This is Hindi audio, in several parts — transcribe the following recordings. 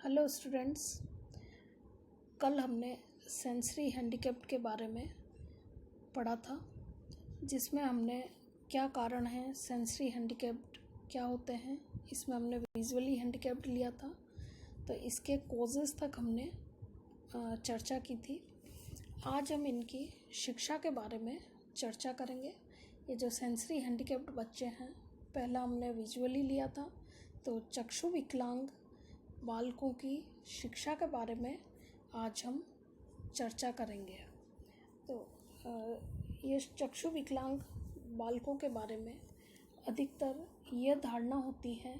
Hello students. कल हमने सेंसरी हैंडीकैप्ड के बारे में पढ़ा था, जिसमें हमने क्या कारण हैं, सेंसरी हैंडीकैप्ड क्या होते हैं, इसमें हमने विजुअली हैंडीकैप्ड लिया था, तो इसके कॉजेज़ तक हमने चर्चा की थी। आज हम इनकी शिक्षा के बारे में चर्चा करेंगे। ये जो सेंसरी हैंडीकैप्ड बच्चे हैं, पहला हमने विजुअली लिया था, तो चक्षु विकलांग बालकों की शिक्षा के बारे में आज हम चर्चा करेंगे। तो ये चक्षु विकलांग बालकों के बारे में अधिकतर ये धारणा होती है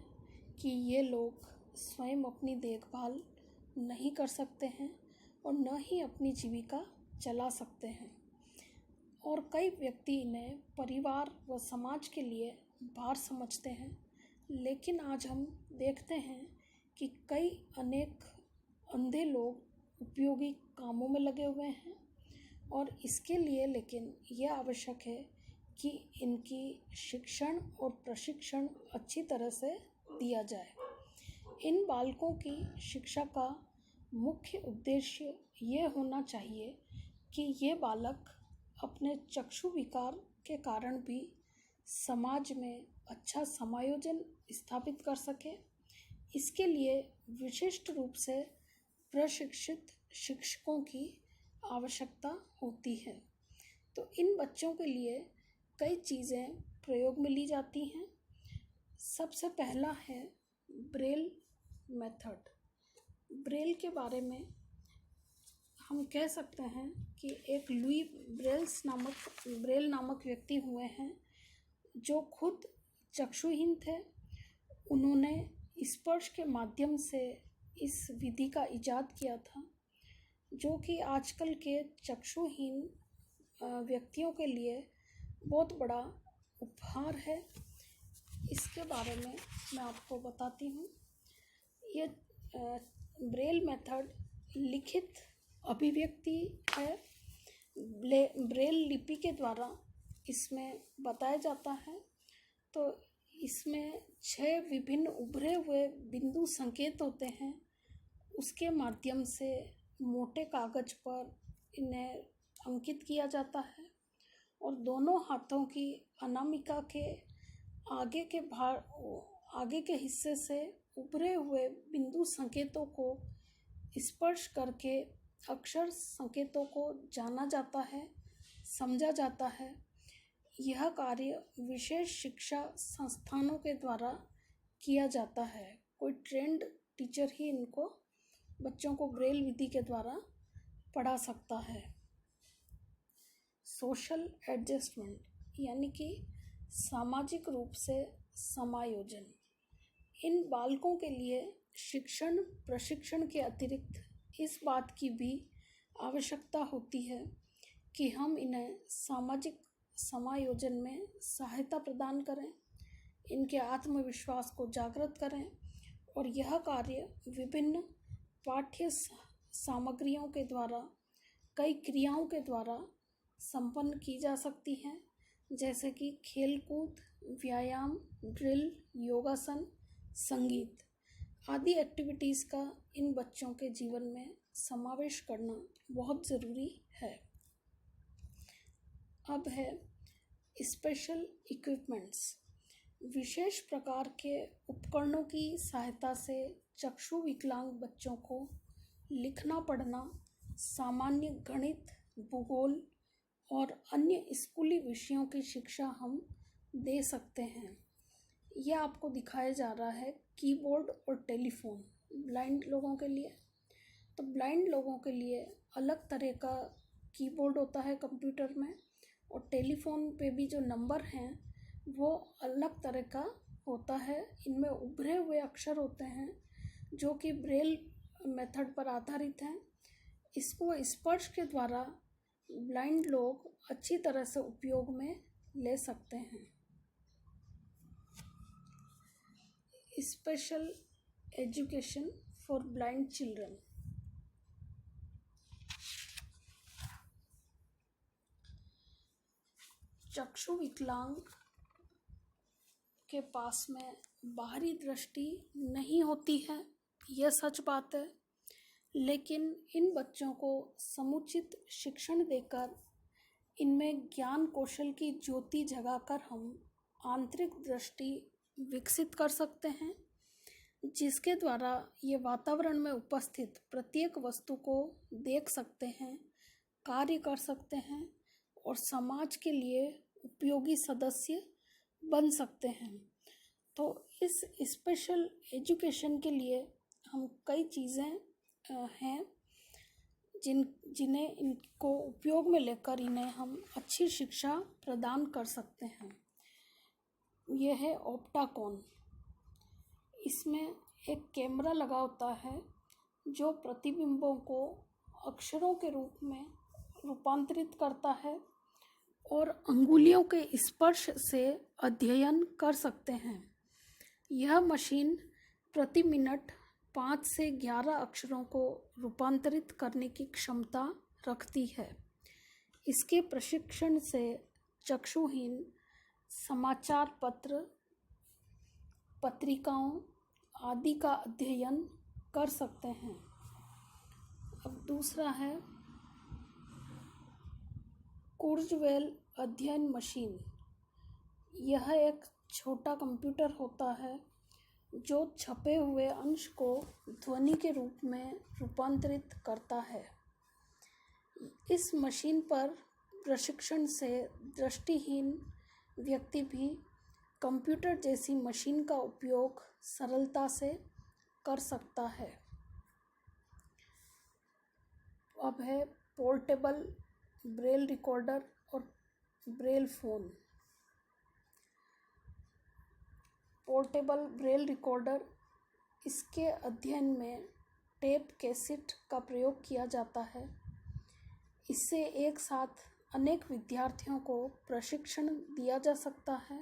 कि ये लोग स्वयं अपनी देखभाल नहीं कर सकते हैं और न ही अपनी जीविका चला सकते हैं, और कई व्यक्ति इन्हें परिवार व समाज के लिए भार समझते हैं। लेकिन आज हम देखते हैं कि कई अनेक अंधे लोग उपयोगी कामों में लगे हुए हैं, और इसके लिए लेकिन यह आवश्यक है कि इनकी शिक्षण और प्रशिक्षण अच्छी तरह से दिया जाए। इन बालकों की शिक्षा का मुख्य उद्देश्य ये होना चाहिए कि ये बालक अपने चक्षु विकार के कारण भी समाज में अच्छा समायोजन स्थापित कर सके। इसके लिए विशिष्ट रूप से प्रशिक्षित शिक्षकों की आवश्यकता होती है। तो इन बच्चों के लिए कई चीज़ें प्रयोग में ली जाती हैं। सबसे पहला है ब्रेल मेथड। ब्रेल के बारे में हम कह सकते हैं कि एक लुई ब्रेल नामक व्यक्ति हुए हैं, जो खुद चक्षुहीन थे। उन्होंने स्पर्श के माध्यम से इस विधि का इजाद किया था, जो कि आजकल के चक्षुहीन व्यक्तियों के लिए बहुत बड़ा उपहार है। इसके बारे में मैं आपको बताती हूँ। ये ब्रेल मेथड लिखित अभिव्यक्ति है। ब्रेल लिपि के द्वारा इसमें बताया जाता है। तो इसमें 6 विभिन्न उभरे हुए बिंदु संकेत होते हैं। उसके माध्यम से मोटे कागज पर इन्हें अंकित किया जाता है, और दोनों हाथों की अनामिका के आगे के हिस्से से उभरे हुए बिंदु संकेतों को स्पर्श करके अक्षर संकेतों को जाना जाता है, समझा जाता है। यह कार्य विशेष शिक्षा संस्थानों के द्वारा किया जाता है। कोई ट्रेंड टीचर ही इनको बच्चों को ब्रेल विधि के द्वारा पढ़ा सकता है। सोशल एडजस्टमेंट यानी कि सामाजिक रूप से समायोजन। इन बालकों के लिए शिक्षण प्रशिक्षण के अतिरिक्त इस बात की भी आवश्यकता होती है कि हम इन्हें सामाजिक समायोजन में सहायता प्रदान करें, इनके आत्मविश्वास को जागृत करें, और यह कार्य विभिन्न पाठ्य सामग्रियों के द्वारा, कई क्रियाओं के द्वारा संपन्न की जा सकती हैं, जैसे कि खेलकूद, व्यायाम, ड्रिल, योगासन, संगीत आदि एक्टिविटीज़ का इन बच्चों के जीवन में समावेश करना बहुत ज़रूरी है। अब है स्पेशल इक्विपमेंट्स। विशेष प्रकार के उपकरणों की सहायता से चक्षु विकलांग बच्चों को लिखना पढ़ना, सामान्य गणित, भूगोल और अन्य स्कूली विषयों की शिक्षा हम दे सकते हैं। यह आपको दिखाया जा रहा है कीबोर्ड और टेलीफोन ब्लाइंड लोगों के लिए। तो ब्लाइंड लोगों के लिए अलग तरह का कीबोर्ड होता है कंप्यूटर में, और टेलीफोन पे भी जो नंबर हैं वो अलग तरह का होता है। इनमें उभरे हुए अक्षर होते हैं जो कि ब्रेल मेथड पर आधारित हैं। इसको स्पर्श के द्वारा ब्लाइंड लोग अच्छी तरह से उपयोग में ले सकते हैं। Special education for blind children. चक्षु विकलांग के पास में बाहरी दृष्टि नहीं होती है, यह सच बात है, लेकिन इन बच्चों को समुचित शिक्षण देकर इनमें ज्ञान कौशल की ज्योति जगाकर हम आंतरिक दृष्टि विकसित कर सकते हैं, जिसके द्वारा ये वातावरण में उपस्थित प्रत्येक वस्तु को देख सकते हैं, कार्य कर सकते हैं और समाज के लिए उपयोगी सदस्य बन सकते हैं। तो इस स्पेशल एजुकेशन के लिए हम कई चीज़ें हैं जिन्हें इनको उपयोग में लेकर इन्हें हम अच्छी शिक्षा प्रदान कर सकते हैं। यह है ऑप्टाकॉन। इसमें एक कैमरा लगा होता है जो प्रतिबिंबों को अक्षरों के रूप में रूपांतरित करता है और अंगुलियों के स्पर्श से अध्ययन कर सकते हैं। यह मशीन प्रति मिनट 5 से 11 अक्षरों को रूपांतरित करने की क्षमता रखती है। इसके प्रशिक्षण से चक्षुहीन समाचार पत्र, पत्रिकाओं आदि का अध्ययन कर सकते हैं। अब दूसरा है कुर्ज़वेल अध्ययन मशीन। यह एक छोटा कंप्यूटर होता है जो छपे हुए अंश को ध्वनि के रूप में रूपांतरित करता है। इस मशीन पर प्रशिक्षण से दृष्टिहीन व्यक्ति भी कंप्यूटर जैसी मशीन का उपयोग सरलता से कर सकता है। अब है पोर्टेबल ब्रेल रिकॉर्डर और Braille phone. Portable Braille recorder, इसके अध्ययन में टेप कैसेट का प्रयोग किया जाता है। इससे एक साथ अनेक विद्यार्थियों को प्रशिक्षण दिया जा सकता है।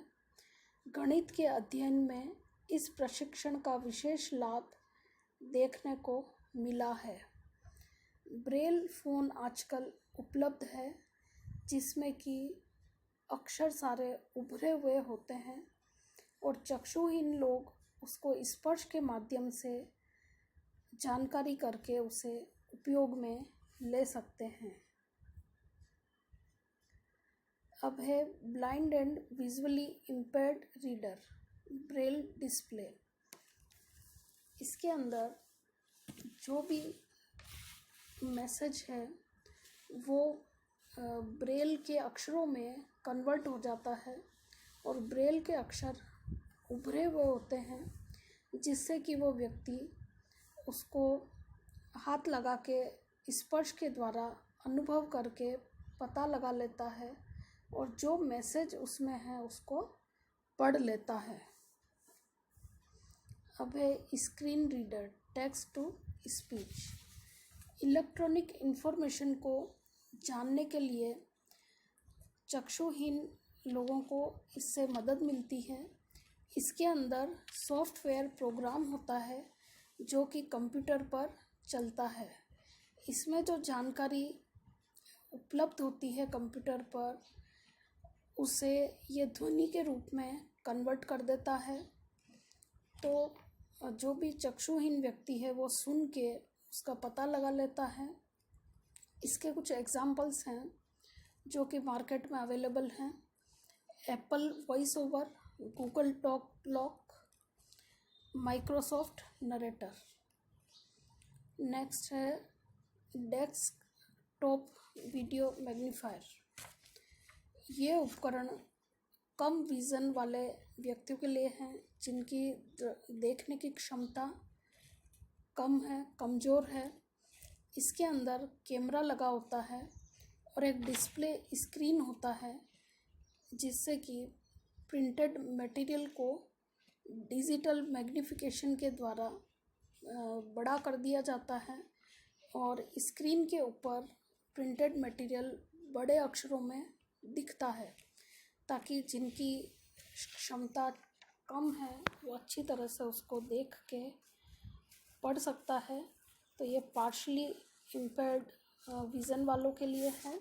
गणित के अध्ययन में इस प्रशिक्षण का विशेष लाभ देखने को मिला है। ब्रेल फ़ोन आजकल उपलब्ध है, जिसमें कि अक्षर सारे उभरे हुए होते हैं और चक्षुहीन लोग उसको स्पर्श के माध्यम से जानकारी करके उसे उपयोग में ले सकते हैं। अब है blind and visually impaired reader Braille display. इसके अंदर जो भी मैसेज है वो ब्रेल के अक्षरों में कन्वर्ट हो जाता है और ब्रेल के अक्षर उभरे हुए होते हैं, जिससे कि वो व्यक्ति उसको हाथ लगा के स्पर्श के द्वारा अनुभव करके पता लगा लेता है और जो मैसेज उसमें है उसको पढ़ लेता है। अब है screen reader text to speech. Electronic information को जानने के लिए चक्षुहीन लोगों को इससे मदद मिलती है। इसके अंदर सॉफ्टवेयर प्रोग्राम होता है जो कि कंप्यूटर पर चलता है। इसमें जो जानकारी उपलब्ध होती है कंप्यूटर पर, उसे ये ध्वनि के रूप में कन्वर्ट कर देता है। तो जो भी चक्षुहीन व्यक्ति है वो सुन के उसका पता लगा लेता है। इसके कुछ एग्जाम्पल्स हैं जो कि मार्केट में अवेलेबल हैं। Apple voice over, Google talk lock, Microsoft narrator. Next है डेस्कटॉप वीडियो मैग्नीफायर। ये उपकरण कम विज़न वाले व्यक्तियों के लिए हैं जिनकी देखने की क्षमता कम है, कमज़ोर है। इसके अंदर कैमरा लगा होता है और एक डिस्प्ले स्क्रीन होता है, जिससे कि प्रिंटेड मटेरियल को डिजिटल मैग्नीफिकेशन के द्वारा बड़ा कर दिया जाता है और स्क्रीन के ऊपर प्रिंटेड मटेरियल बड़े अक्षरों में दिखता है, ताकि जिनकी क्षमता कम है वो अच्छी तरह से उसको देख के पढ़ सकता है। तो ये पार्शली इम्पेयर्ड विज़न वालों के लिए है।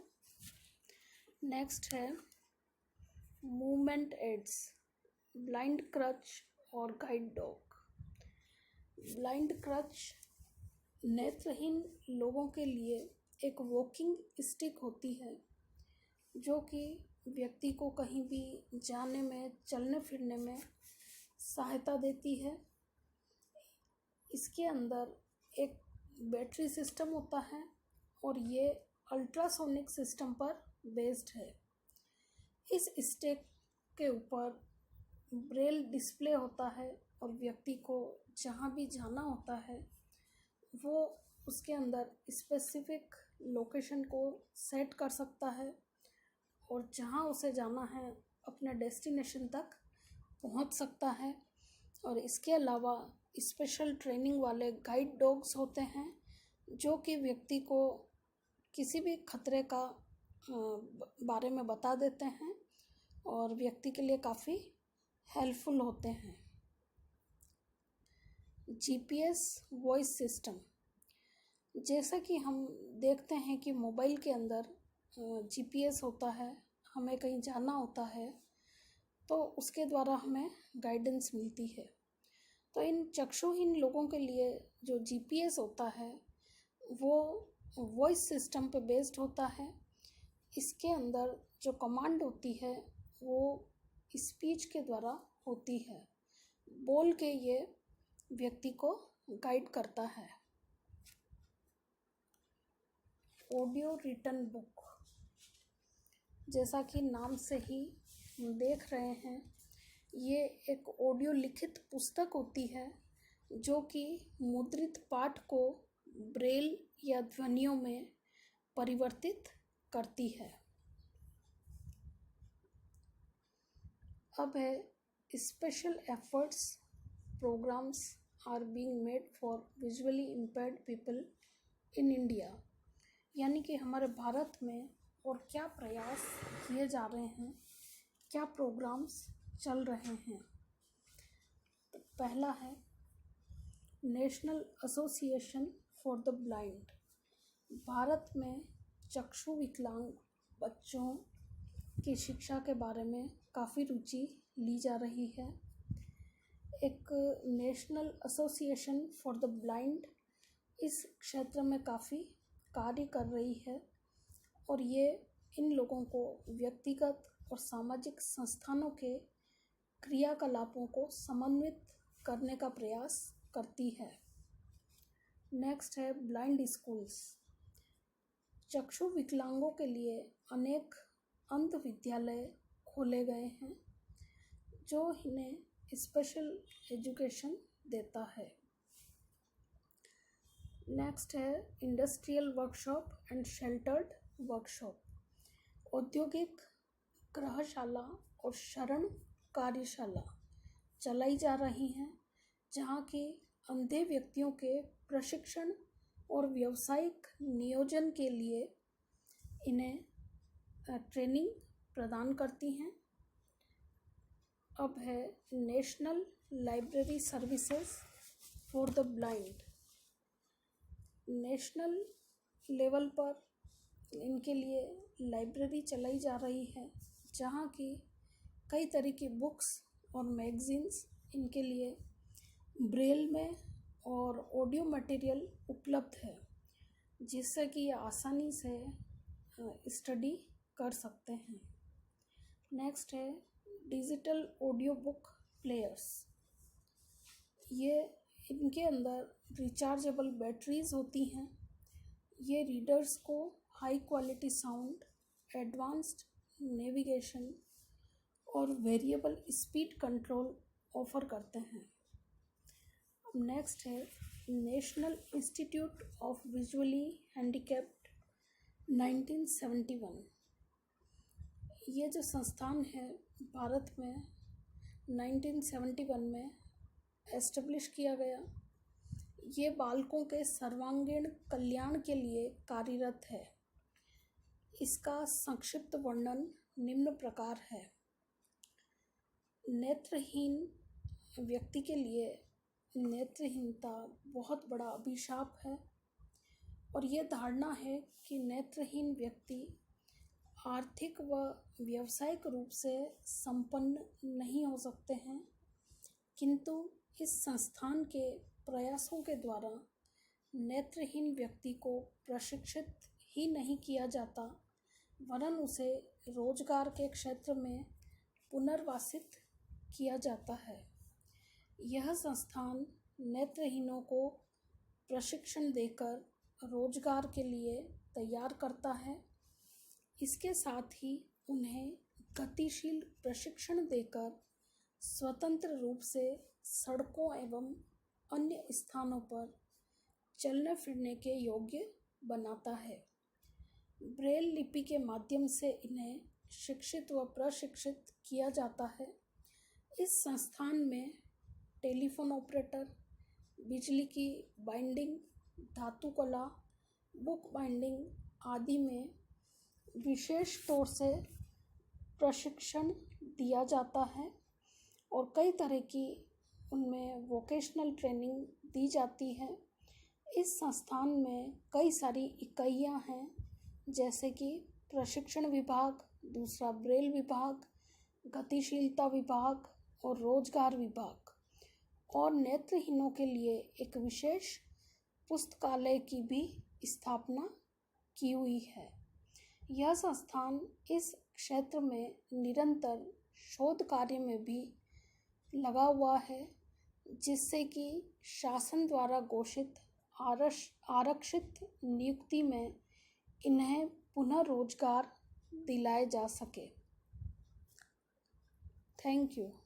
नेक्स्ट है मूवमेंट एड्स, ब्लाइंड क्रच और गाइड डॉग। ब्लाइंड क्रच नेत्रहीन लोगों के लिए एक वॉकिंग स्टिक होती है जो कि व्यक्ति को कहीं भी जाने में, चलने फिरने में सहायता देती है। इसके अंदर एक बैटरी सिस्टम होता है और ये अल्ट्रासोनिक सिस्टम पर बेस्ड है। इस स्टिक के ऊपर ब्रेल डिस्प्ले होता है और व्यक्ति को जहाँ भी जाना होता है वो उसके अंदर स्पेसिफिक लोकेशन को सेट कर सकता है और जहाँ उसे जाना है अपने डेस्टिनेशन तक पहुँच सकता है। और इसके अलावा स्पेशल ट्रेनिंग वाले गाइड डॉग्स होते हैं जो कि व्यक्ति को किसी भी खतरे का बारे में बता देते हैं और व्यक्ति के लिए काफ़ी हेल्पफुल होते हैं। जीपीएस वॉइस सिस्टम, जैसा कि हम देखते हैं कि मोबाइल के अंदर जीपीएस होता है, हमें कहीं जाना होता है तो उसके द्वारा हमें गाइडेंस मिलती है। तो इन चक्षुहीन लोगों के लिए जो जीपीएस होता है वो वॉइस सिस्टम पे बेस्ड होता है। इसके अंदर जो कमांड होती है वो स्पीच के द्वारा होती है, बोल के ये व्यक्ति को गाइड करता है। ऑडियो रिटन बुक, जैसा कि नाम से ही हम देख रहे हैं, ये एक ऑडियो लिखित पुस्तक होती है जो कि मुद्रित पाठ को ब्रेल या ध्वनियों में परिवर्तित करती है। अब है special efforts programs are being made for visually impaired people in India, यानी कि हमारे भारत में और क्या प्रयास किए जा रहे हैं, क्या प्रोग्राम्स चल रहे हैं। तो पहला है national association for the blind. Bharat में चक्षु विकलांग बच्चों की शिक्षा के बारे में काफ़ी रुचि ली जा रही है। एक national association for the blind इस क्षेत्र में काफ़ी कार्य कर रही है और ये इन लोगों को व्यक्तिगत और सामाजिक संस्थानों के क्रियाकलापों को समन्वित करने का प्रयास करती है। नेक्स्ट है ब्लाइंड स्कूल्स। चक्षु विकलांगों के लिए अनेक अंध विद्यालय खोले गए हैं जो इन्हें स्पेशल एजुकेशन देता है। नेक्स्ट है industrial workshop and sheltered workshop. औद्योगिक गृहशाला और शरण कार्यशाला चलाई जा रही हैं जहाँ की अंधे व्यक्तियों के प्रशिक्षण और व्यावसायिक नियोजन के लिए इन्हें ट्रेनिंग प्रदान करती हैं। अब है national library services for the blind. National level पर इनके लिए लाइब्रेरी चलाई जा रही है जहाँ की कई तरह की बुक्स और मैगजीन्स इनके लिए ब्रेल में और ऑडियो मटेरियल उपलब्ध है जिससे कि ये आसानी से स्टडी कर सकते हैं। नेक्स्ट है डिजिटल ऑडियो बुक प्लेयर्स। ये इनके अंदर रिचार्जेबल बैटरीज होती हैं। ये रीडर्स को high quality sound, advanced navigation और वेरिएबल स्पीड कंट्रोल ऑफर करते हैं। नेक्स्ट है national institute of visually handicapped 1971। ये जो संस्थान है भारत में 1971 में एस्टेब्लिश किया गया। ये बालकों के सर्वांगीण कल्याण के लिए कार्यरत है। इसका संक्षिप्त वर्णन निम्न प्रकार है। नेत्रहीन व्यक्ति के लिए नेत्रहीनता बहुत बड़ा अभिशाप है और ये धारणा है कि नेत्रहीन व्यक्ति आर्थिक व व्यावसायिक रूप से संपन्न नहीं हो सकते हैं, किंतु इस संस्थान के प्रयासों के द्वारा नेत्रहीन व्यक्ति को प्रशिक्षित ही नहीं किया जाता, वरन उसे रोजगार के क्षेत्र में पुनर्वासित किया जाता है। यह संस्थान नेत्रहीनों को प्रशिक्षण देकर रोजगार के लिए तैयार करता है। इसके साथ ही उन्हें गतिशील प्रशिक्षण देकर स्वतंत्र रूप से सड़कों एवं अन्य स्थानों पर चलने फिरने के योग्य बनाता है। ब्रेल लिपि के माध्यम से इन्हें शिक्षित व प्रशिक्षित किया जाता है। इस संस्थान में टेलीफोन ऑपरेटर, बिजली की बाइंडिंग, धातु कला, बुक बाइंडिंग आदि में विशेष तौर से प्रशिक्षण दिया जाता है और कई तरह की उनमें वोकेशनल ट्रेनिंग दी जाती है। इस संस्थान में कई सारी इकाइयां हैं, जैसे कि प्रशिक्षण विभाग, दूसरा ब्रेल विभाग, गतिशीलता विभाग और रोजगार विभाग, और नेत्रहीनों के लिए एक विशेष पुस्तकालय की भी स्थापना की हुई है। यह संस्थान इस क्षेत्र में निरंतर शोध कार्य में भी लगा हुआ है, जिससे कि शासन द्वारा घोषित आरक्षित नियुक्ति में इन्हें पुनः रोजगार दिलाए जा सके। Thank you.